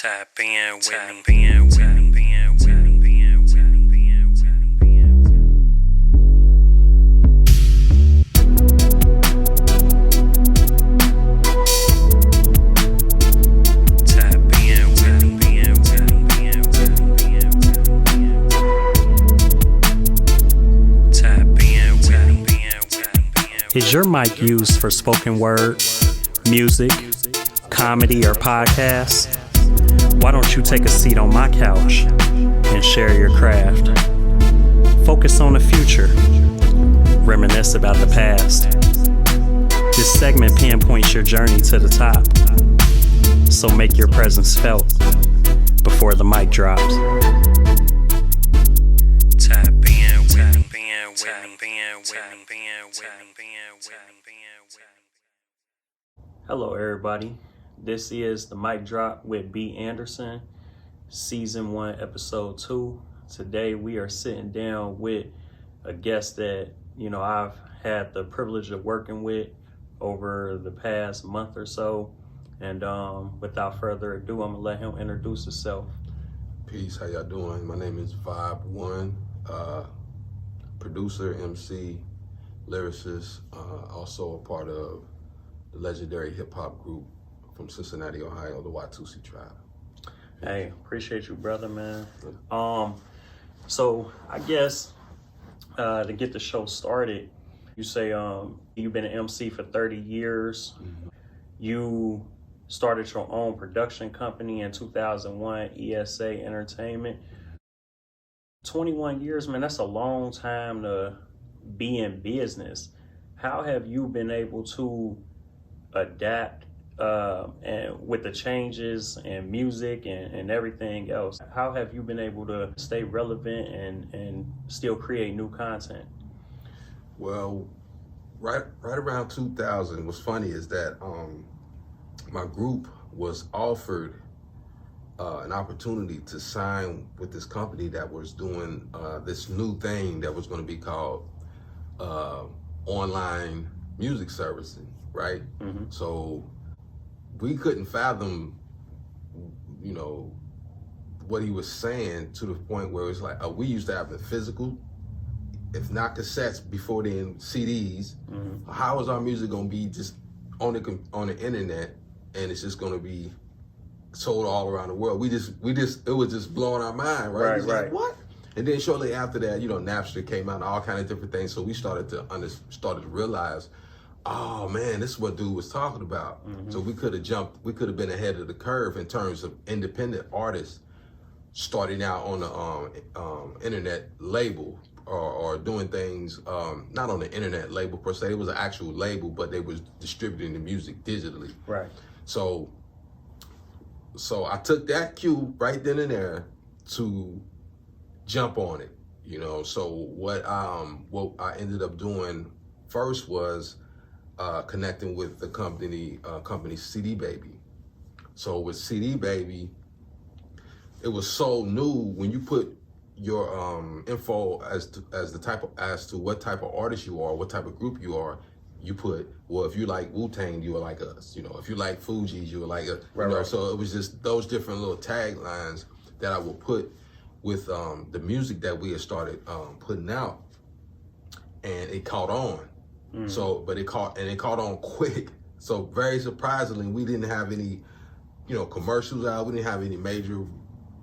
Tap in with me. Is your mic used for spoken word, music, comedy, or podcasts? Why don't you take a seat on my couch and share your craft? Focus on the future. Reminisce about the past. This segment pinpoints your journey to the top. So make your presence felt before the mic drops. Hello everybody, this is the Mic Drop with B. Anderson, Season 1, Episode 2. Today we are sitting down with a guest that, I've had the privilege of working with over the past month or so. And without further ado, I'm gonna let him introduce himself. Peace, how y'all doing? My name is Vibe One, producer, MC, lyricist, also a part of the legendary hip hop group from Cincinnati, Ohio, the Watusi tribe. Hey, appreciate you, brother, man. So I guess to get the show started, you say you've been an MC for 30 years. Mm-hmm. You started your own production company in 2001, ESA Entertainment. 21 years, man, that's a long time to be in business. How have you been able to adapt and with the changes in music and everything else? How have you been able to stay relevant and still create new content? Well, right around 2000, what's funny is that my group was offered an opportunity to sign with this company that was doing this new thing that was going to be called online music servicing, right? Mm-hmm. So we couldn't fathom, what he was saying, to the point where it's like, we used to have the physical, if not cassettes, before then CDs. Mm-hmm. How is our music going to be just on the internet, and it's just going to be sold all around the world? It was just blowing our mind, right? Right. Like, what? And then shortly after that, Napster came out and all kind of different things. So we started to realize, oh man, this is what dude was talking about. Mm-hmm. So we could have been ahead of the curve in terms of independent artists starting out on the internet label or doing things, not on the internet label per se. It was an actual label, but they was distributing the music digitally. Right. So I took that cue right then and there to jump on it, So what I ended up doing first was connecting with the company CD Baby. So with CD Baby, it was so new when you put your info as to what type of artist you are, what type of group you are. You put, well, if you like Wu-Tang, you are like us. If you like Fugees, you are like us. Right. So it was just those different little taglines that I would put with the music that we had started putting out, and it caught on. Mm. So, but it caught on quick. So very surprisingly, we didn't have any, commercials out. We didn't have any major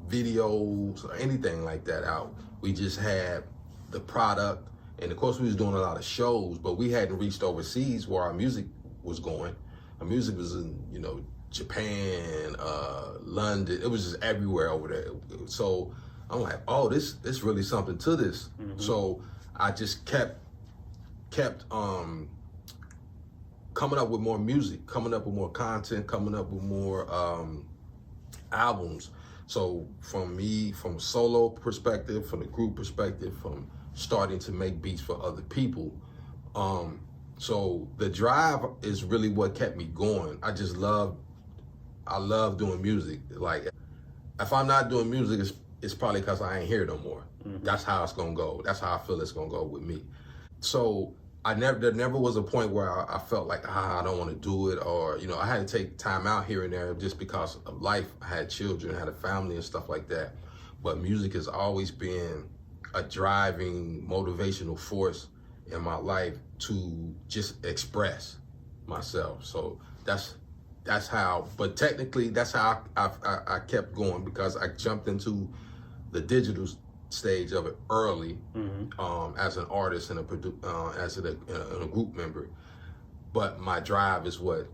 videos or anything like that out. We just had the product. And of course, we was doing a lot of shows, but we hadn't reached overseas where our music was going. Our music was in, Japan, London. It was just everywhere over there. So I'm like, oh, this really something to this. Mm-hmm. So I just kept coming up with more music, coming up with more content, coming up with more albums. So from solo perspective, from the group perspective, from starting to make beats for other people. So the drive is really what kept me going. I love doing music. Like, if I'm not doing music, it's probably because I ain't here no more. Mm-hmm. That's how it's gonna go. That's how I feel it's gonna go with me. So there never was a point where I felt like, I don't want to do it, or, you know, I had to take time out here and there just because of life. I had children, I had a family and stuff like that. But music has always been a driving, motivational force in my life to just express myself. So that's how, but technically that's how I kept going, because I jumped into the digital stage of it early, as an artist and as a group member. But my drive is what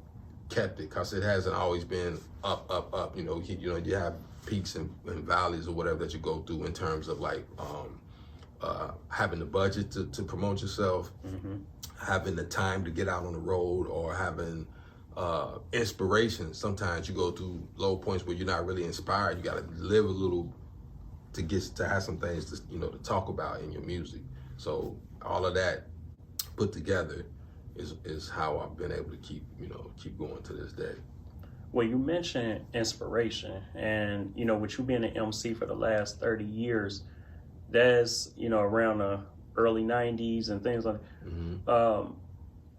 kept it, because it hasn't always been up. You know, you have peaks and valleys or whatever that you go through in terms of like having the budget to promote yourself, having the time to get out on the road, or having inspiration. Sometimes you go through low points where you're not really inspired. You got to live a little to have some things to, you know, to talk about in your music. So all of that put together is how I've been able to keep going to this day. Well, you mentioned inspiration, and, you know, with you being an MC for the last 30 years, that's, you know, around the early 90s and things like that.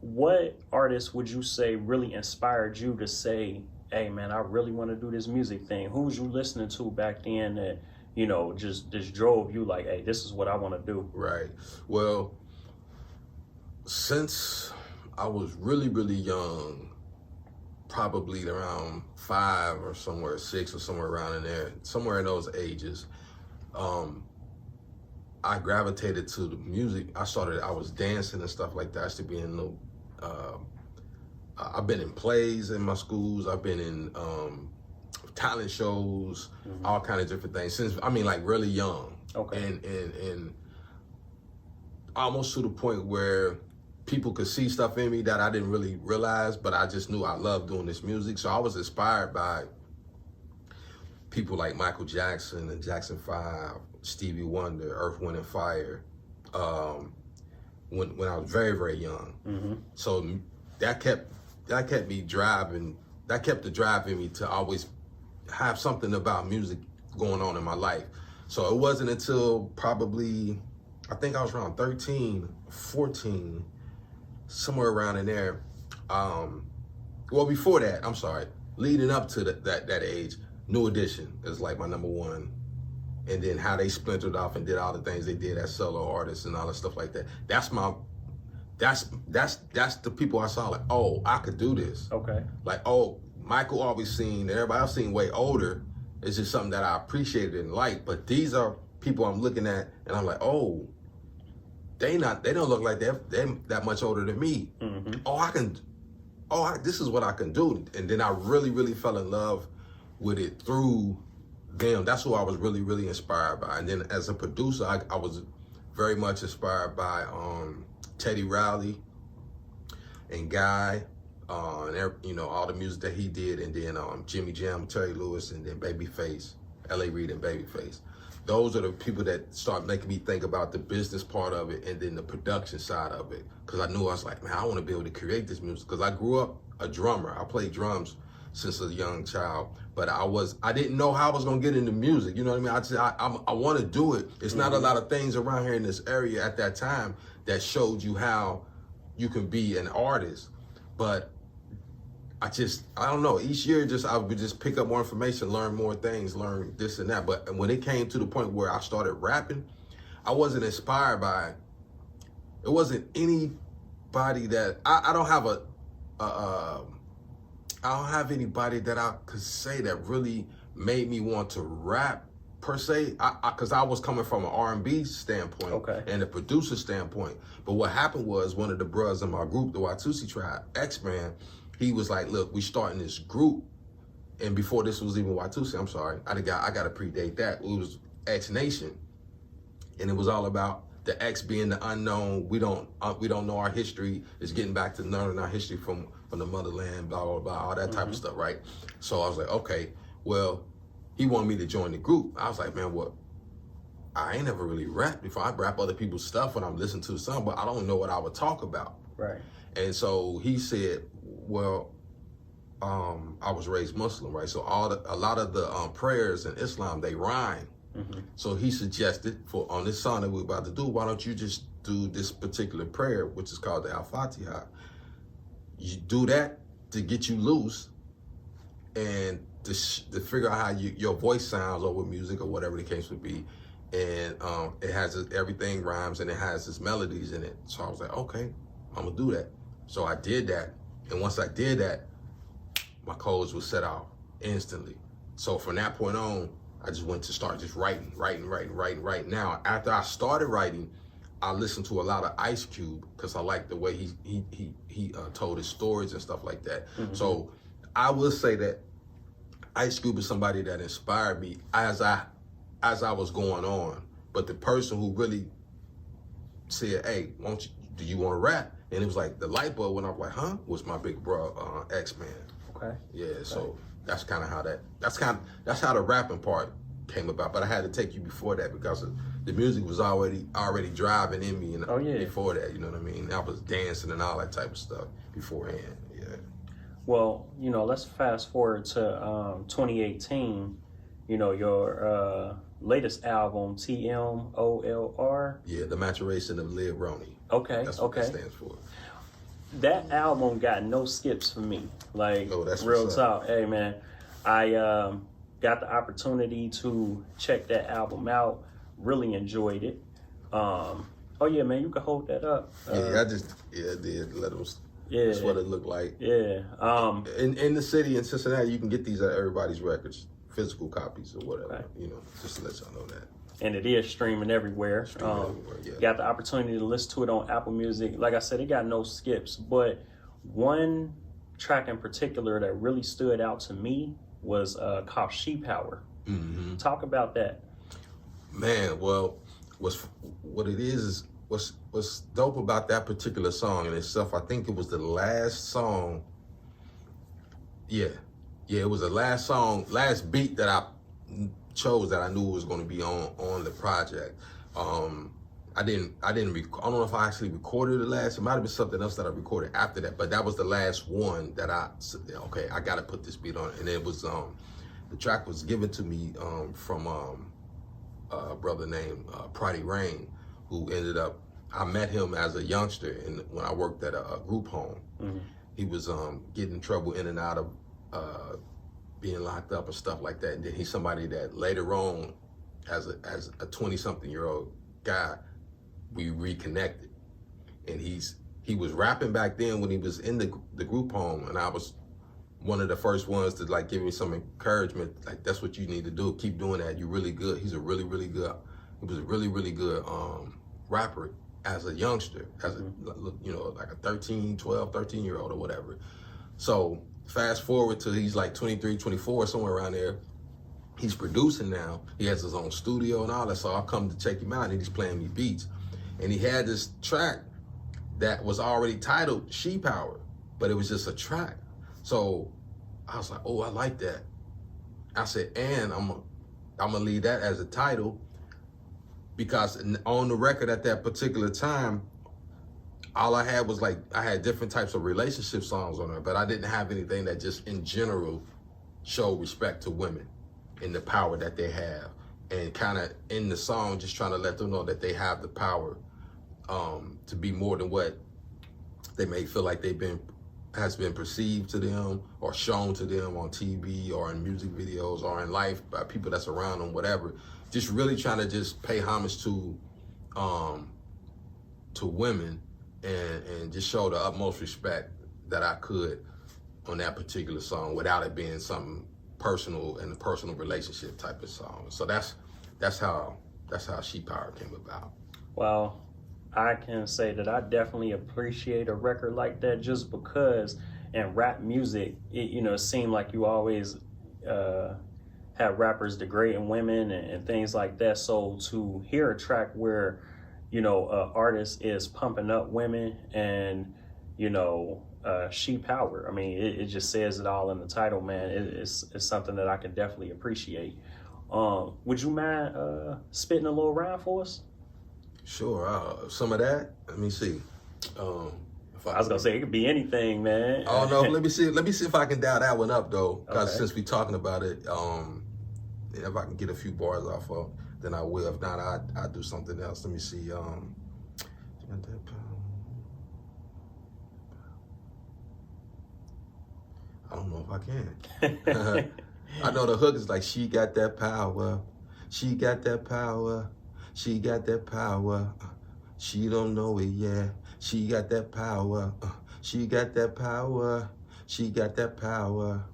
What artists would you say really inspired you to say, hey man, I really want to do this music thing? Who was you listening to back then that, you know, just drove you like, hey, this is what I want to do? Right. Well, since I was really, really young, probably around 5 or somewhere 6 or somewhere around in there, somewhere in those ages, I gravitated to the music. I was dancing and stuff like that. I used to be in I've been in plays in my schools. I've been in talent shows, all kind of different things since, like really young. Okay. And almost to the point where people could see stuff in me that I didn't really realize, but I just knew I loved doing this music. So I was inspired by people like Michael Jackson and Jackson 5, Stevie Wonder, Earth, Wind and Fire, when I was very, very young. So that kept me driving. That kept the drive in me to always have something about music going on in my life. So it wasn't until probably, I think I was around 13, 14, somewhere around in there. Well, before that, I'm sorry, leading up to that age, New Edition is like my number one. And then how they splintered off and did all the things they did as solo artists and all that stuff like that. That's the people I saw like, oh, I could do this. Okay. Like, oh, Michael always seen, everybody else seen way older. It's just something that I appreciated and liked. But these are people I'm looking at and I'm like, oh, they don't look like they're that much older than me. This is what I can do. And then I really, really fell in love with it through them. That's who I was really, really inspired by. And then as a producer, I was very much inspired by Teddy Riley and Guy, and you know, all the music that he did, and then Jimmy Jam, Terry Lewis, and then Babyface, L.A. Reid and Babyface. Those are the people that start making me think about the business part of it and then the production side of it. Because I knew, I was like, man, I want to be able to create this music. Because I grew up a drummer. I played drums since a young child, but I didn't know how I was gonna get into music. You know what I mean? I want to do it. It's not a lot of things around here in this area at that time that showed you how you can be an artist. But I don't know. Each year, I would just pick up more information, learn more things, learn this and that. But when it came to the point where I started rapping, I wasn't inspired by it. It wasn't anybody that I don't have I don't have anybody that I could say that really made me want to rap per se, because I was coming from an R&B standpoint and a producer standpoint. But what happened was, one of the brothers in my group, the Watusi Tribe, X-Man, he was like, look, we starting this group. And before this was even Watusi, I'm sorry, I got to predate that. It was X Nation. And it was all about the X being the unknown. We don't know our history. It's getting back to learning our history from the motherland, blah, blah, blah, all that type of stuff, right? So I was like, okay, well, he wanted me to join the group. I was like, man, what? I ain't never really rapped before. I rap other people's stuff when I'm listening to some, but I don't know what I would talk about. Right. And so he said, well, I was raised Muslim, right? So a lot of the prayers in Islam, they rhyme. So he suggested on this song that we're about to do, why don't you just do this particular prayer, which is called the Al-Fatiha. You do that to get you loose and to figure out how your voice sounds over music or whatever the case would be. And it has everything rhymes and it has its melodies in it. So I was like, okay, I'm gonna do that. So I did that. And once I did that, my codes were set out instantly. So from that point on, I just went to start just writing. Now, after I started writing, I listened to a lot of Ice Cube because I liked the way he told his stories and stuff like that. So I will say that Ice Cube is somebody that inspired me as I was going on. But the person who really said, hey, do you want to rap? And it was like the light bulb went off, like, huh? Was my big bro, X-Man. Okay. Yeah, so that's kind of how that's how the rapping part came about. But I had to take you before that because the music was already driving in me, and before that, you know what I mean? I was dancing and all that type of stuff beforehand. Yeah. Well, let's fast forward to 2018. Your latest album, TMOLR. Yeah, the maturation of Lil Ronnie. Okay. That's what that stands for. That album got no skips for me. Like, that's real talk. Hey, man, I got the opportunity to check that album out. Really enjoyed it. Oh, yeah, man, you can hold that up. I did. Let them. Yeah. That's what it looked like. Yeah. In the city in Cincinnati, you can get these at everybody's records, physical copies or whatever. Okay. Just to let y'all know that. And it is streaming everywhere. Got the opportunity to listen to it on Apple Music. Like I said, it got no skips. But one track in particular that really stood out to me was called She Power. Talk about that. Man, well, what it is what's dope about that particular song in itself, I think it was the last song. Yeah, it was the last beat that I chose that I knew was going to be on the project. I don't know if I actually recorded it last. It might have been something else that I recorded after that, but that was the last one that I got to put this beat on. And it was the track was given to me from a brother named Prady Rain, who ended up, I met him as a youngster when I worked at a group home. He was getting in trouble in and out of being locked up and stuff like that. And then he's somebody that later on, as a 20-something-year-old guy, we reconnected. And he was rapping back then when he was in the group home, and I was one of the first ones to like give me some encouragement, like that's what you need to do. Keep doing that. You're really good. He was a really, really good rapper as a youngster, as a like a 13-year-old or whatever. So fast forward to he's like 23, 24, somewhere around there. He's producing now. He has his own studio and all that. So I'll come to check him out, and he's playing me beats. And he had this track that was already titled She Power, but it was just a track. So I was like, oh, I like that. I said, and I'm gonna leave that as a title, because on the record at that particular time, all I had was I had different types of relationship songs on there, but I didn't have anything that just in general showed respect to women and the power that they have. And kind of in the song, just trying to let them know that they have the power to be more than what they may feel like has been perceived to them or shown to them on TV or in music videos or in life by people that's around them, whatever. Just really trying to just pay homage to women and just show the utmost respect that I could on that particular song without it being something personal and a personal relationship type of song. So that's how She Power came about. Well, I can say that I definitely appreciate a record like that, just because in rap music, it seemed like you always have rappers degrading women and things like that. So to hear a track where, an artist is pumping up women and, She Power, I mean, it just says it all in the title, man. It's something that I can definitely appreciate. Would you mind spitting a little rhyme for us? Sure. Some of that. Let me see. I was gonna say it could be anything, man. Oh no, let me see if I can dial that one up though, because since we talking about it, if I can get a few bars off of, then I will. If not, I do something else. Let me see. I don't know if I can. I know the hook is like, she got that power, she got that power, she got that power, she don't know it yet, she got that power, she got that power, she got that power,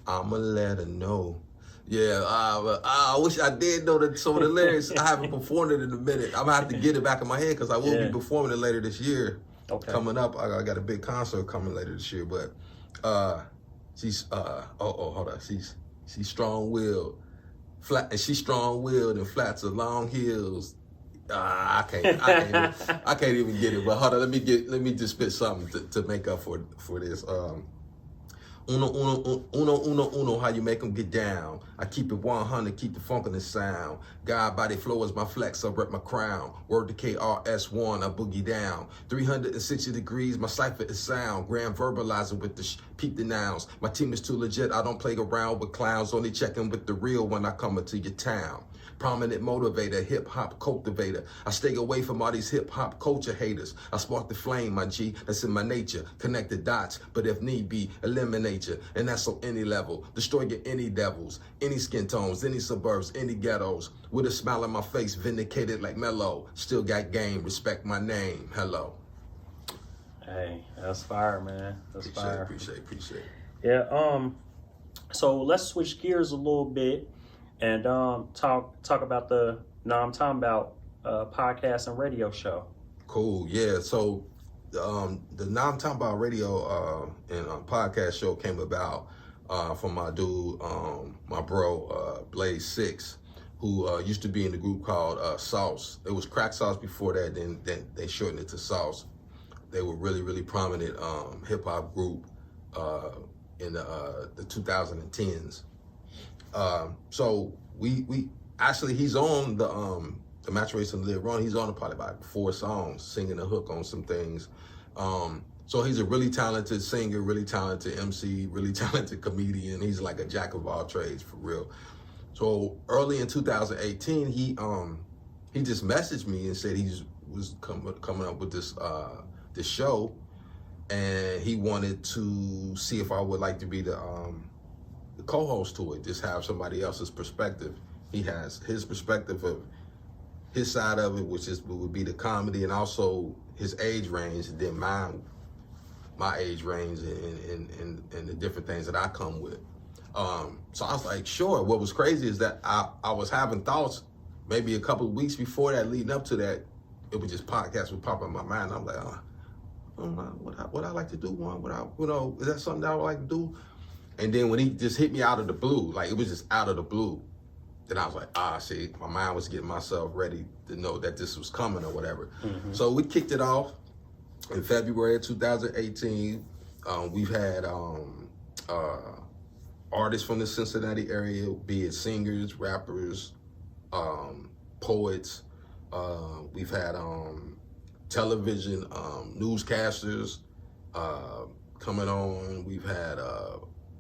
I'ma let her know. Yeah, I wish I did know some of the lyrics. I haven't performed it in a minute. I'm gonna have to get it back in my head because I will be performing it later this year. Okay. Coming up, I got a big concert coming later this year, but she's hold on, she's strong-willed, flat, and she's strong-willed and flats are long heels. I can't even get it. But hold on, let me just spit something to make up for this. Uno, how you make them get down. I keep it 100, keep the funk in the sound. God body flow is my flex, I rep my crown. Word to KRS1, I boogie down. 360 degrees, my cipher is sound. Grand verbalizer with the peep the nouns. My team is too legit, I don't play around with clowns. Only checking with the real when I come into your town. Prominent motivator, hip-hop cultivator. I stay away from all these hip-hop culture haters. I spark the flame, my G, that's in my nature. Connect the dots, but if need be, eliminate you. And that's on any level. Destroy your any devils, any skin tones, any suburbs, any ghettos. With a smile on my face, vindicated like Mellow. Still got game, respect my name. Hello. Hey, that's fire, man. That's fire. Appreciate. Yeah, so let's switch gears a little bit and talk about the I'm talking about podcast and radio show. Cool. Yeah. So the Now I'm Talking About radio and podcast show came about from my dude, my bro, Blaze 6, who used to be in the group called Sauce. It was Crack Sauce before that, then they shortened it to Sauce. They were really prominent hip hop group in the 2010s. So we actually, he's on the Maturation and Live Run. He's on probably about 4 songs, singing a hook on some things. So he's a really talented singer, really talented MC, really talented comedian. He's like a jack of all trades for real. So early in 2018, he just messaged me and said he was coming up with this show, and he wanted to see if I would like to be the co-host to it. Just have somebody else's perspective. He has his perspective of his side of it, which would be the comedy, and also his age range, and then my age range and the different things that I come with. So I was like, sure. What was crazy is that I was having thoughts maybe a couple of weeks before that, leading up to that. It would just podcasts would pop in my mind. I'm like, what I like to do, is that something that I would like to do? And then when he just hit me out of the blue, like it was just out of the blue, then I was like, see, my mind was getting myself ready to know that this was coming or whatever. Mm-hmm. So we kicked it off in February of 2018. We've had artists from the Cincinnati area, be it singers, rappers, poets. We've had television newscasters coming on. We've had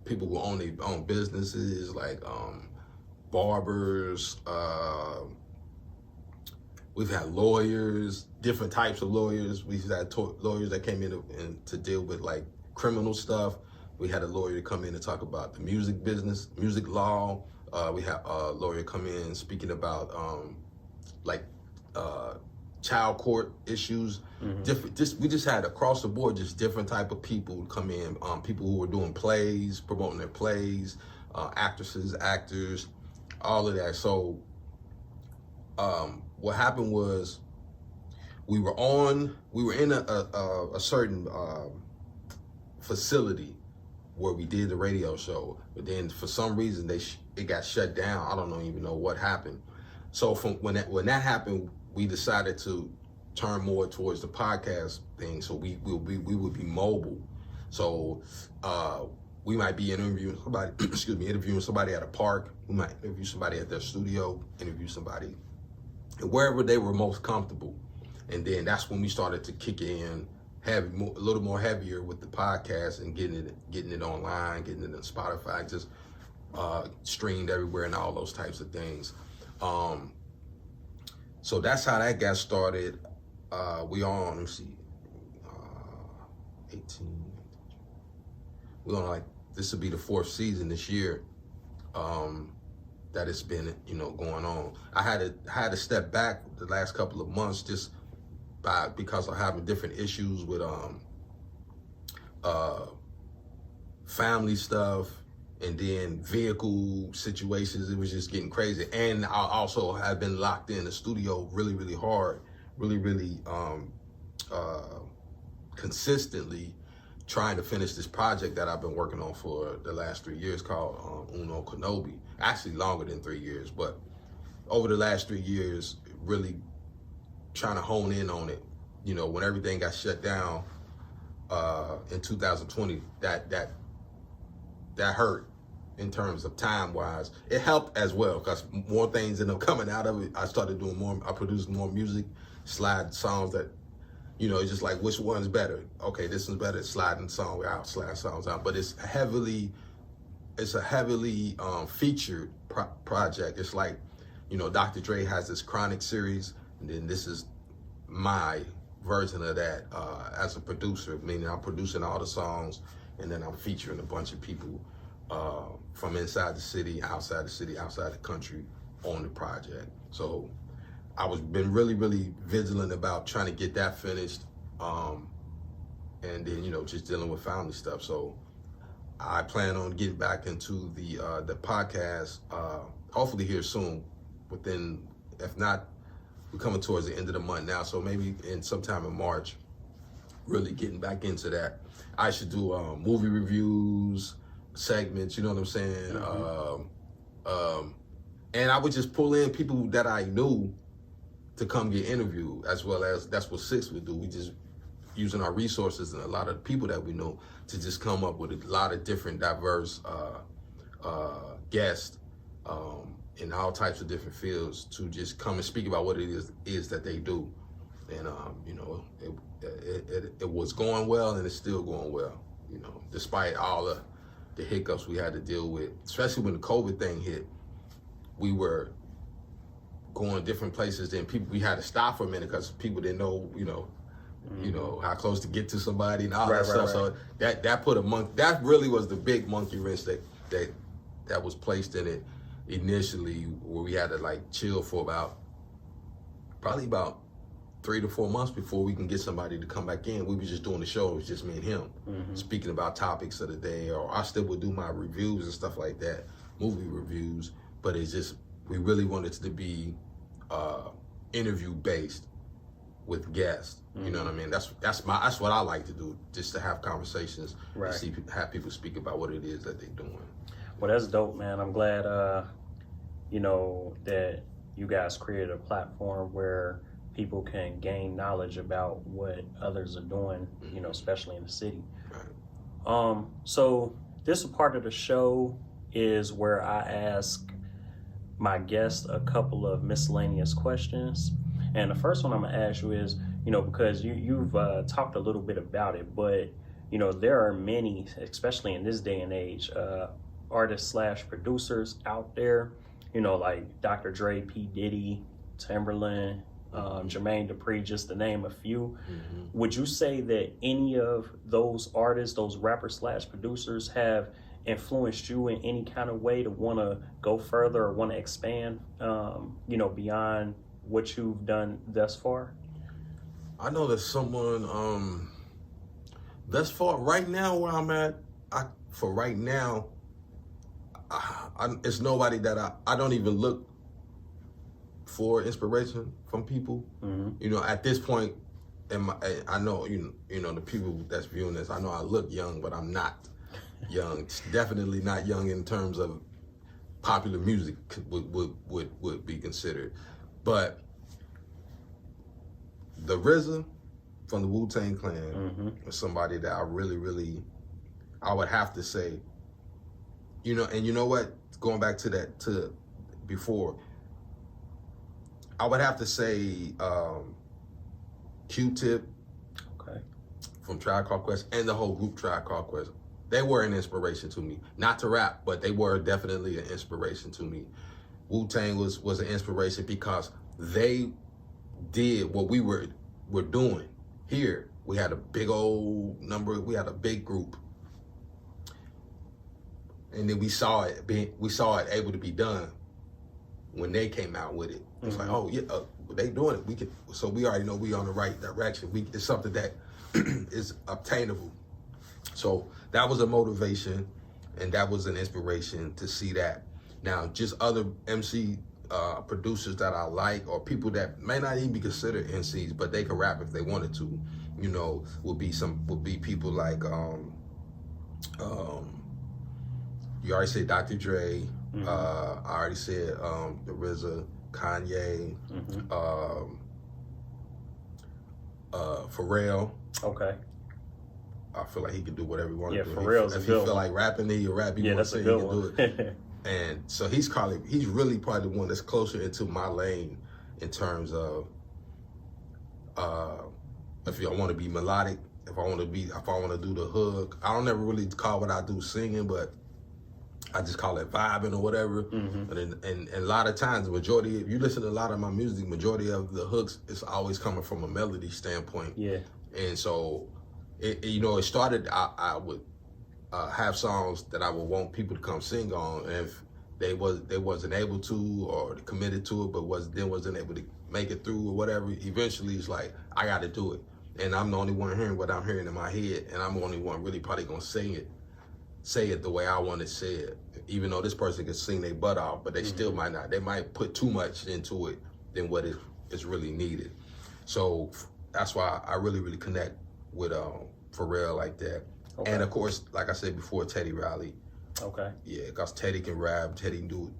people who own their own businesses, like barbers. We've had lawyers, different types of lawyers. We've had lawyers that came in to deal with like criminal stuff. We had a lawyer come in to talk about the music business, music law. We had a lawyer come in speaking about child court issues. Mm-hmm. We just had across the board just different type of people come in. People who were doing plays, promoting their plays, actresses, actors, all of that. So what happened was we were in a certain facility where we did the radio show, but then for some reason it got shut down. I don't even know what happened. So from when that happened, we decided to turn more towards the podcast thing. So we would be mobile. So we might be interviewing somebody, interviewing somebody at a park. We might interview somebody at their studio, interview somebody wherever they were most comfortable. And then that's when we started to kick in a little more heavier with the podcast and getting it online, getting it on Spotify, just streamed everywhere and all those types of things. So that's how that got started. We on, let me see, 18. We on this will be the 4th season this year that it's been, going on. I had to step back the last couple of months just because of having different issues with family stuff, and then vehicle situations. It was just getting crazy. And I also have been locked in the studio really, really hard, really consistently trying to finish this project that I've been working on for the last 3 years called Uno Kenobi. Actually longer than 3 years, but over the last 3 years, really trying to hone in on it. When everything got shut down in 2020, that hurt in terms of time-wise. It helped as well because more things ended up coming out of it. I started doing more. I produced more music, slide songs that, it's just like, which one's better? Okay, this one's better. Sliding song out, slide songs out. But it's a heavily featured project. It's like, Dr. Dre has this Chronic series, and then this is my version of that as a producer, meaning I'm producing all the songs, and then I'm featuring a bunch of people from inside the city, outside the country on the project. So I was been really vigilant about trying to get that finished, and then just dealing with family stuff. So I plan on getting back into the podcast hopefully here soon. Within, if not, we're coming towards the end of the month now, so maybe in sometime in March, really getting back into that. I should do movie reviews, segments, you know what I'm saying? Mm-hmm. And I would just pull in people that I knew to come get interviewed, as well as that's what Six would do. We just using our resources and a lot of people that we know to just come up with a lot of different diverse guests in all types of different fields to just come and speak about what it is that they do. And it was going well, and it's still going well, despite all the hiccups we had to deal with, especially when the COVID thing hit. We were going different places, then we had to stop for a minute because people didn't know, mm-hmm. How close to get to somebody and all that stuff. Right. So that put that really was the big monkey wrench that was placed in it initially, where we had to chill for probably about 3 to 4 months before we can get somebody to come back in. We were just doing the show. It was just me and him, mm-hmm. speaking about topics of the day, or I still would do my reviews and stuff like that, movie reviews, but it's just, we really wanted it to be interview based with guests. Mm-hmm. You know what I mean? That's what I like to do, just to have conversations, right. And have people speak about what it is that they're doing. Well, that's dope, man. I'm glad, that you guys created a platform where people can gain knowledge about what others are doing, mm-hmm. Especially in the city. Right. So this part of the show is where I ask my guests a couple of miscellaneous questions. And the first one I'm gonna ask you is, because you've talked a little bit about it, but, there are many, especially in this day and age, artists/producers out there, like Dr. Dre, P. Diddy, Timberland, Jermaine Dupri, just to name a few. Mm-hmm. Would you say that any of those artists, those rappers/producers, have influenced you in any kind of way to want to go further or want to expand, beyond what you've done thus far? I know that someone, thus far, right now where I'm at, it's nobody that I don't even look for inspiration from people. Mm-hmm. At this point, I know, the people that's viewing this, I know I look young, but I'm not young. Definitely not young in terms of popular music would be considered. But the RZA from the Wu-Tang Clan, mm-hmm. was somebody that I really, I would have to say, and you know what? Going back to before, I would have to say Q-Tip, okay, from Tribe Called Quest, and the whole group Tribe Called Quest. they were an inspiration to me. Not to rap, but they were definitely an inspiration to me. Wu-Tang was an inspiration because they did what we were doing here. We had a big old number, we had a big group. And then we saw it able to be done when they came out with it. It's like, oh yeah, they doing it. So we already know we on the right direction. It's something that is obtainable. So that was a motivation, and that was an inspiration to see that. Now, just other MC producers that I like, or people that may not even be considered MCs, but they could rap if they wanted to, you know, would be people like you already said Dr. Dre. I already said the RZA, Kanye, Pharrell. Okay. I feel like he can do whatever he wants to do. Pharrell's if he feel like rapping, then he'll rap. Yeah, that's a good one. Do it. And so he's really probably the one that's closer into my lane in terms of if I want to be melodic, if I want to do the hook. I don't ever really call what I do singing, but I just call it vibing or whatever. And a lot of times, if you listen to a lot of my music, majority of the hooks is always coming from a melody standpoint. Yeah. And so, it started, I would have songs that I would want people to come sing on. And if they wasn't able to, or committed to it, but wasn't able to make it through or whatever, eventually it's like, I got to do it. And I'm the only one hearing what I'm hearing in my head. And I'm the only one really probably going to say it the way I want to say it. Even though this person can sing their butt off, but they still might not. They might put too much into it than what is really needed. So that's why I really, really connect with Pharrell like that. Okay. And of course, like I said before, Teddy Riley. Okay. Yeah, because Teddy can rap. Teddy can do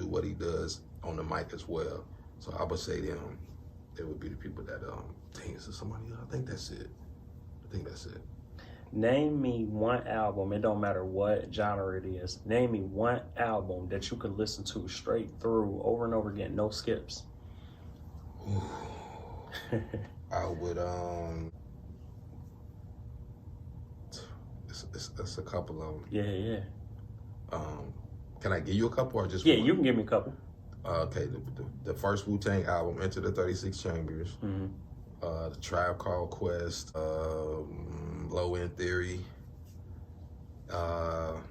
what he does on the mic as well. So I would say them. They would be the people that dang, is there somebody else? I think that's it. Name me one album, it don't matter what genre it is. Name me one album that you could listen to straight through over and over again, no skips. I would, it's a couple of them. Yeah. Can I give you a couple or just one? Yeah, you can give me a couple. Okay, the first Wu-Tang album, Enter the 36 Chambers. The Tribe Called Quest, Low End Theory, and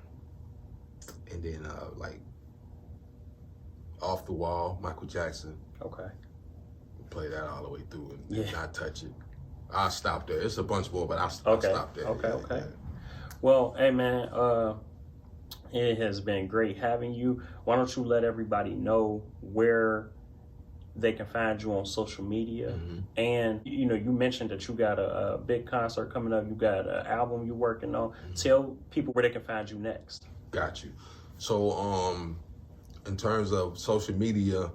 then like Off the Wall, Michael Jackson. Okay. Play that all the way through and not touch it. I'll stop there. It's a bunch more, but I'll stop there. Okay. Yeah. Well, hey man, it has been great having you. Why don't you let everybody know where they can find you on social media? And you mentioned that you got a big concert coming up, you got an album you're working on. Tell people where they can find you next. Got you. So in terms of social media,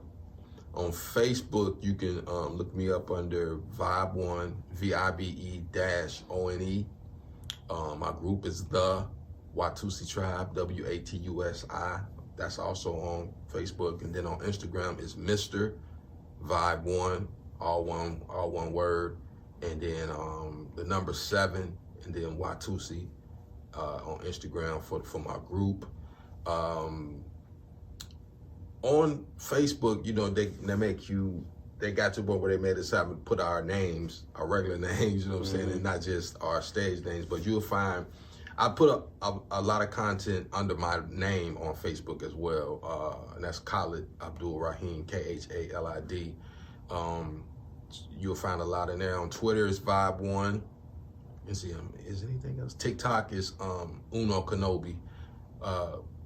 on Facebook you can look me up under Vibe1, VIBE-ONE. My group is the Watusi Tribe, WATUSI. That's also on Facebook. And then on Instagram is Mr. Vibe1, all one word, and then the number 7, and then Watusi on Instagram for my group. On Facebook, they got to the point where they made us have to put our names, our regular names, you know what I'm saying, and not just our stage names. But you'll find I put up a lot of content under my name on Facebook as well, and that's Khalid Abdul Rahim, Khalid. You'll find a lot in there. On Twitter is Vibe1. Let's see, is anything else? TikTok is Uno Kenobi.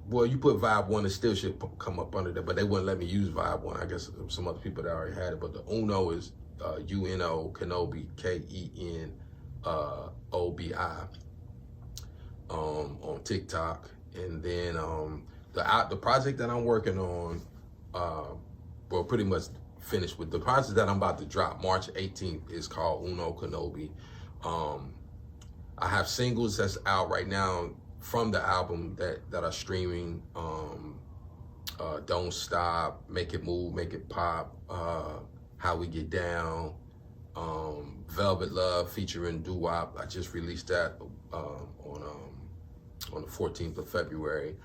Well, you put Vibe1, it still should come up under there, but they wouldn't let me use Vibe1. I guess some other people that already had it, but the Uno is UNO Kenobi, KENOBI. On TikTok. And then the project that I'm working on, well, pretty much finished with. The project that I'm about to drop March 18th is called Uno Kenobi. I have singles that's out right now from the album that are streaming. Don't Stop, Make It Move, Make It Pop, How We Get Down, Velvet Love featuring Doo Wop. I just released that on on the 14th of February.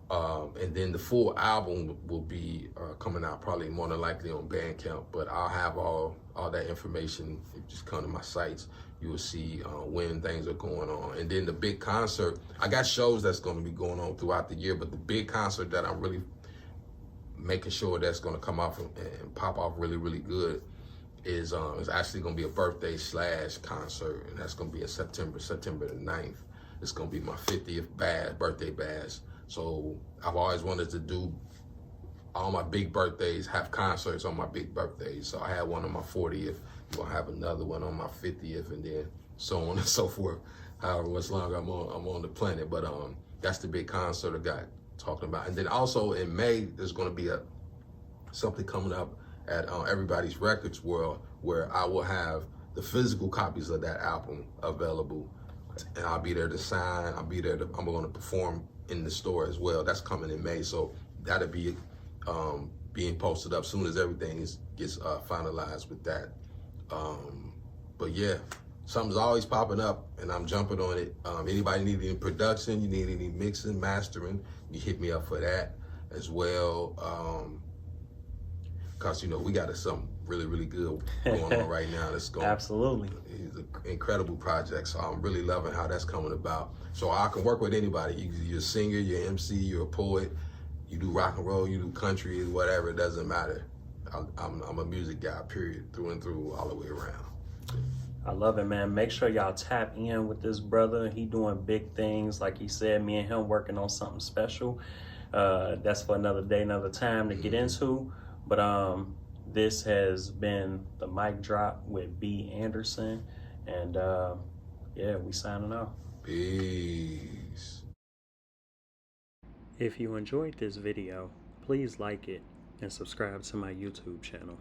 And then the full album will be coming out probably more than likely on Bandcamp, but I'll have all that information. If you just come to my sites, you will see when things are going on. And then the big concert, I got shows that's going to be going on throughout the year, but the big concert that I'm really making sure that's going to come off and pop off really, really good is actually going to be a birthday / concert, and that's going to be in September the 9th. It's going to be my 50th birthday bash. So I've always wanted to do all my big birthdays, have concerts on my big birthdays. So I had one on my 40th. I'm gonna have another one on my 50th, and then so on and so forth. However much longer I'm on the planet. But that's the big concert I got talking about. And then also in May, there's gonna be something coming up at Everybody's Records World, where I will have the physical copies of that album available, and I'll be there to sign. I'm going to perform in the store as well. That's coming in May, so that'll be being posted up soon as everything gets finalized with that. But yeah, something's always popping up, and I'm jumping on it. Anybody need any production, you need any mixing, mastering, you hit me up for that as well. Cause we got something really, really good going on right now. That's going absolutely. It's an incredible project, so I'm really loving how that's coming about. So I can work with anybody. You're a singer, you're an MC, you're a poet, you do rock and roll, you do country, whatever. It doesn't matter. I'm a music guy, period, through and through, all the way around. I love it, man. Make sure y'all tap in with this brother. He doing big things. Like he said, me and him working on something special. That's for another day, another time to get into. But this has been the mic drop with B. Anderson. And yeah, we signing off. Peace. If you enjoyed this video, please like it and subscribe to my YouTube channel.